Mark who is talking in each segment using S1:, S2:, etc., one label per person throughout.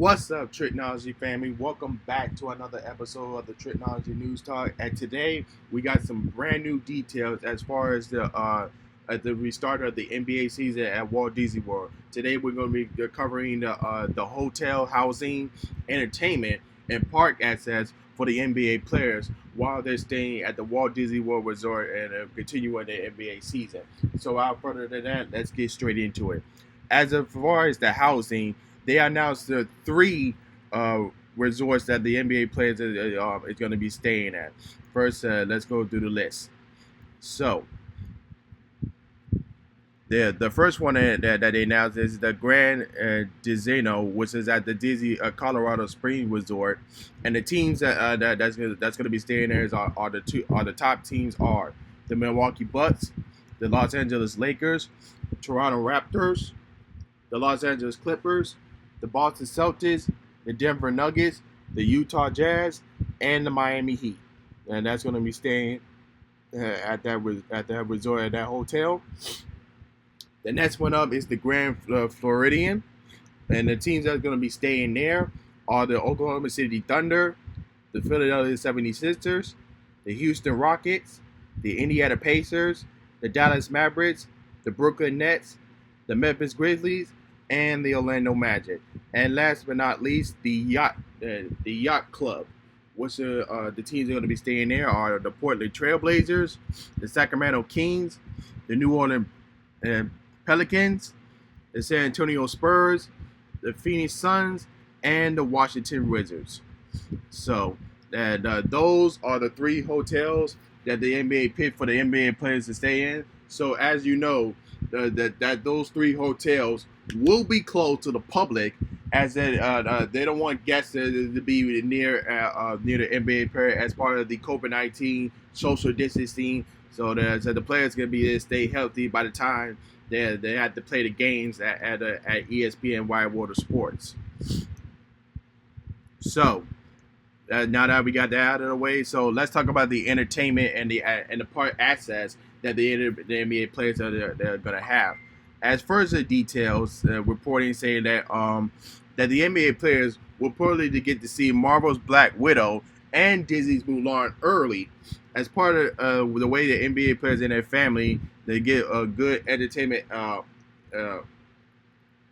S1: What's up, Tricology family? Welcome back to another episode of the Tricology News Talk. And today we got some brand new details as far as the restart of the NBA season at Walt Disney World. Today we're going to be covering the hotel, housing, entertainment, and park access for the NBA players while they're staying at the Walt Disney World Resort and continuing the NBA season. So without further than that, let's get straight into it. As far as the housing, they announced the three resorts that the NBA players is going to be staying at. First, let's go through the list. So, the first one that they announced is the Grand Dizeno, which is at the Disney Colorado Springs Resort, and the teams that's going to be staying there are the top teams are the Milwaukee Bucks, the Los Angeles Lakers, Toronto Raptors, the Los Angeles Clippers, the Boston Celtics, the Denver Nuggets, the Utah Jazz, and the Miami Heat. And that's going to be staying at that resort, at that hotel. The next one up is the Grand Floridian. And the teams that are going to be staying there are the Oklahoma City Thunder, the Philadelphia 76ers, the Houston Rockets, the Indiana Pacers, the Dallas Mavericks, the Brooklyn Nets, the Memphis Grizzlies, and the Orlando Magic. And last but not least, the Yacht Club, which the teams are going to be staying there are the Portland Trailblazers, the Sacramento Kings, the New Orleans Pelicans, the San Antonio Spurs, the Phoenix Suns, and the Washington Wizards. So those are the three hotels that the NBA picked for the NBA players to stay in. So as you know, that those three hotels will be closed to the public, as they don't want guests to be near the NBA player as part of the COVID-19 social distancing. So the players can be stay healthy by the time they have to play the games at ESPN Wide World of Sports. So now that we got that out of the way, so let's talk about the entertainment and the part access that the NBA players they're going to have. As further details, reporting saying that that the NBA players will probably get to see Marvel's Black Widow and Disney's Mulan early, as part of the way the NBA players and their family they get a good entertainment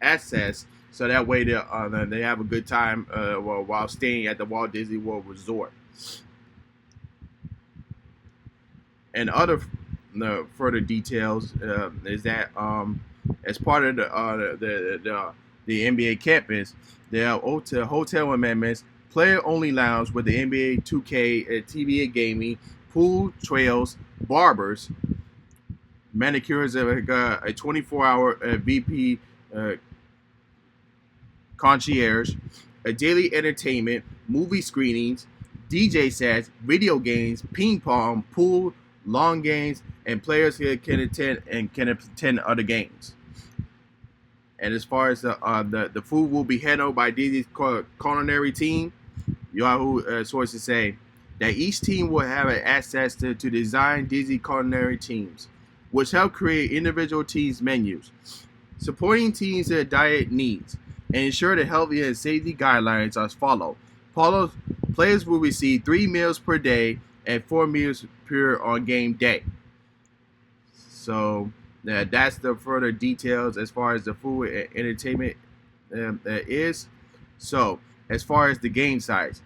S1: access, so that way they have a good time while staying at the Walt Disney World Resort. And other further details is that as part of the NBA campus, there are hotel amendments, player-only lounge with the NBA 2K, TV and gaming, pool, trails, barbers, manicures, a 24-hour VP concierge, a daily entertainment, movie screenings, DJ sets, video games, ping pong, pool, long games, and players here can attend other games. And as far as the food will be handled by Disney's culinary team, Yahoo sources say that each team will have access to design Disney culinary teams, which help create individual teams' menus, supporting teams' their diet needs, and ensure the healthy and safety guidelines are followed. Players will receive 3 meals per day and 4 meals per on game day. So that's the further details as far as the food and entertainment is. So as far as the game size,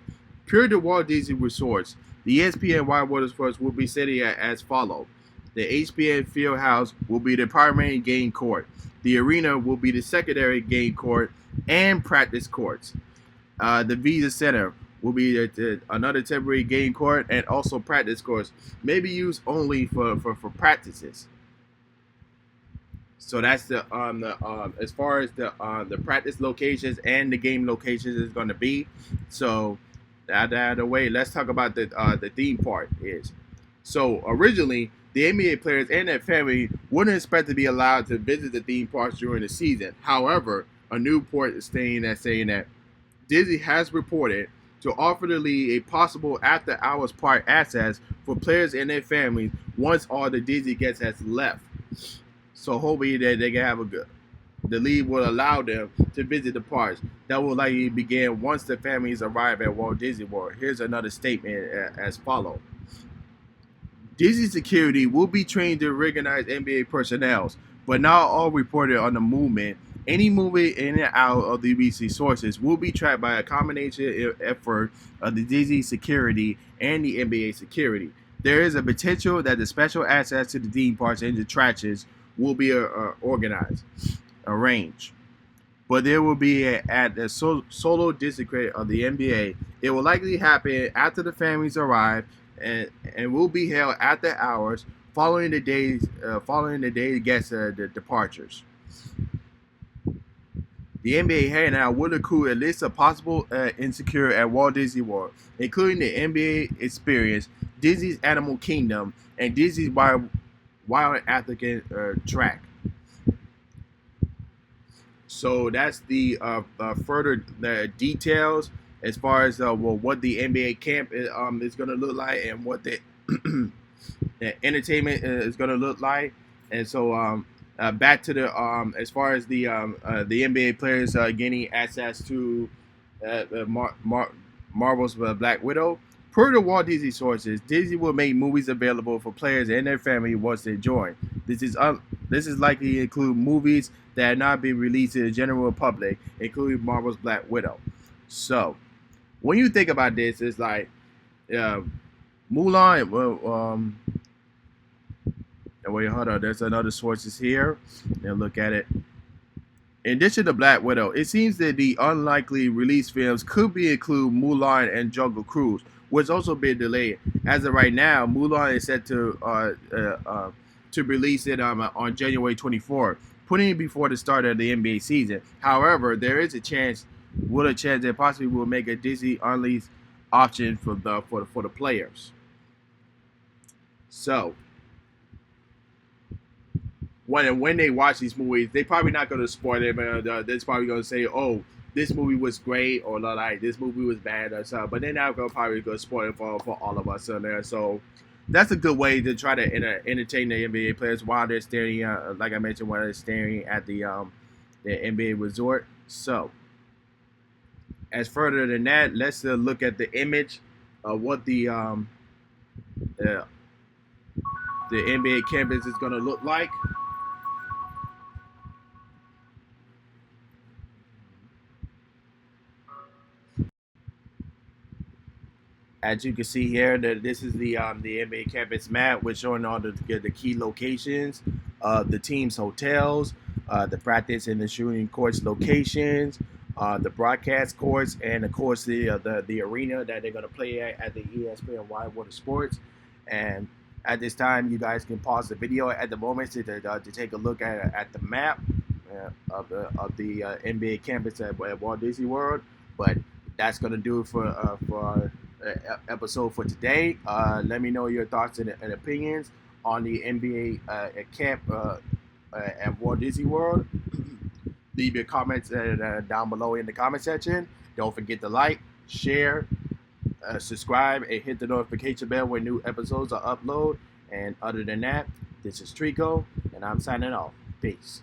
S1: pure to Walt Disney Resorts, the ESPN Wide World of Sports will be setting as follows. The HBN Fieldhouse will be the primary game court. The arena will be the secondary game court and practice courts. The Visa Center will be another temporary game court and also practice courts, maybe used only for practices. So that's the as far as the practice locations and the game locations is going to be. So out of the way, let's talk about the theme park is. So originally, the NBA players and their family wouldn't expect to be allowed to visit the theme parks during the season. However, a new report is saying that Disney has reported to offer the league a possible after-hours park access for players and their families once all the Disney guests has left. So hopefully they can have The league will allow them to visit the parks. That will likely begin once the families arrive at Walt Disney World. Here's another statement as follows. Disney security will be trained to recognize NBA personnel, but not all reported on the movement. Any movement in and out of the BBC sources will be tracked by a combination effort of the Disney security and the NBA security. There is a potential that the special access to the theme parks and the attractions will be organized, arranged. But there will be at the solo district of the NBA. It will likely happen after the families arrive and will be held after hours following the day gets the departures. The NBA handout will include a list of possible insecure at Walt Disney World, including the NBA Experience, Disney's Animal Kingdom, and Disney's Wild African Track. So that's the further details as far as what the NBA camp is going to look like and what the, the entertainment is going to look like. And so back to the as far as the NBA players gaining access to Marvel's Black Widow. Per the Walt Disney sources, Disney will make movies available for players and their family once they join. This is likely to include movies that have not been released to the general public, including Marvel's Black Widow. So, when you think about this, it's like Mulan. Wait, hold on. There's another sources here. And look at it. In addition to Black Widow, it seems that the unlikely release films could be include Mulan and Jungle Cruise, which also been delayed. As of right now, Mulan is set to release it on January 24th, putting it before the start of the NBA season. However, there is a chance that possibly will make a Disney Unleashed option for the players. So when they watch these movies, they probably not going to spoil it, but they're probably going to say, "Oh, this movie was great," or like this movie was bad, or something. But they're not going to probably go spoil it for all of us in there. So that's a good way to try to entertain the NBA players while they're staring, like I mentioned, while they're staring at the NBA resort. So, as further than that, let's look at the image of what the NBA campus is going to look like. As you can see here, this is the NBA campus map, which showing all the key locations, the team's hotels, the practice and the shooting courts locations, the broadcast courts, and of course the arena that they're going to play at the ESPN Wide Water Sports. And at this time, you guys can pause the video at the moment to take a look at the map of the NBA campus at Walt Disney World. But that's going to do it for our episode for today. Let me know your thoughts and opinions on the NBA camp at Walt Disney World. Leave your comments down below in the comment section. Don't forget to like, share, subscribe, and hit the notification bell when new episodes are uploaded. And other than that, this is Trico, and I'm signing off. Peace.